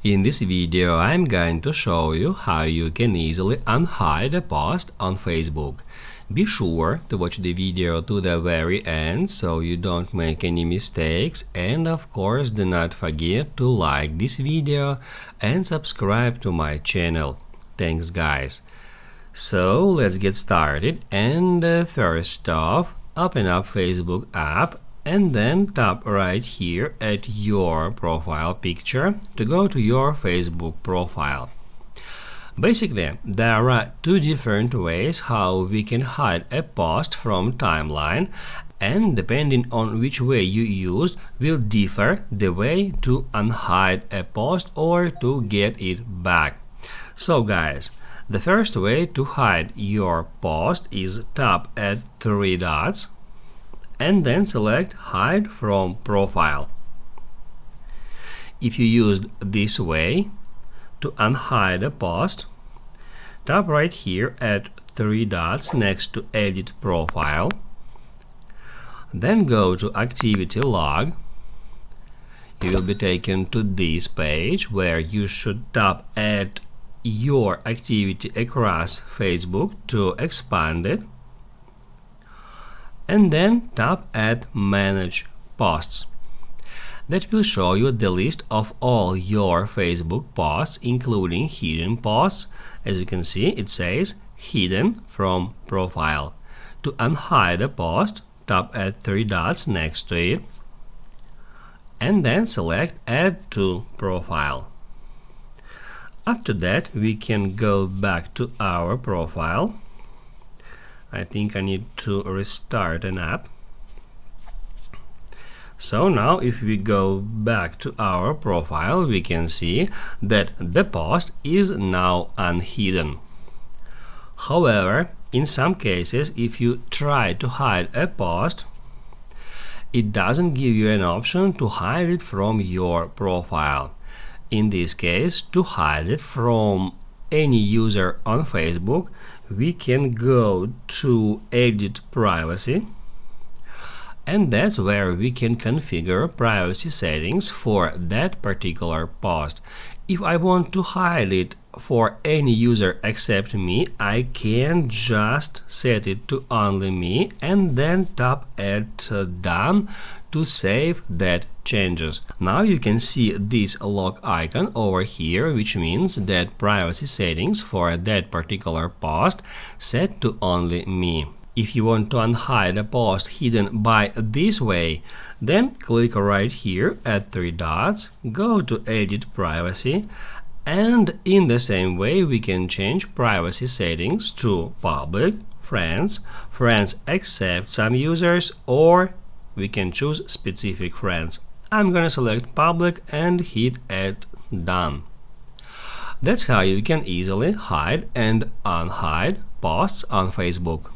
In this video, I'm going to show you how you can easily unhide a post on Facebook. Be sure to watch the video to the very end so you don't make any mistakes, and of course do not forget to like this video and subscribe to my channel. Thanks guys. So let's get started, and first off, open up Facebook app and then tap right here at your profile picture to go to your Facebook profile. Basically, there are two different ways how we can hide a post from timeline, and depending on which way you use will differ the way to unhide a post or to get it back. So guys, the first way to hide your post is tap at three dots and then select Hide from Profile. If you used this way to unhide a post, tap right here at three dots next to Edit Profile, then go to Activity Log. You will be taken to this page where you should tap at your activity across Facebook to expand it, and then tap at Manage Posts. That will show you the list of all your Facebook posts, including hidden posts. As you can see, it says Hidden from Profile. To unhide a post, tap at three dots next to it and then select Add to Profile. After that, we can go back to our profile. I think I need to restart an app. So now if we go back to our profile, we can see that the post is now unhidden. However, in some cases, if you try to hide a post, it doesn't give you an option to hide it from your profile. In this case, to hide it from any user on Facebook, we can go to Edit Privacy, and that's where we can configure privacy settings for that particular post. If I want to hide it for any user except me, I can just set it to only me and then tap at Done to save that changes. Now you can see this lock icon over here, which means that privacy settings for that particular post set to only me. If you want to unhide a post hidden by this way, then click right here at three dots, go to Edit Privacy, and in the same way we can change privacy settings to Public, Friends, Friends except some users, or we can choose specific friends. I'm gonna select Public and hit at Done. That's how you can easily hide and unhide posts on Facebook.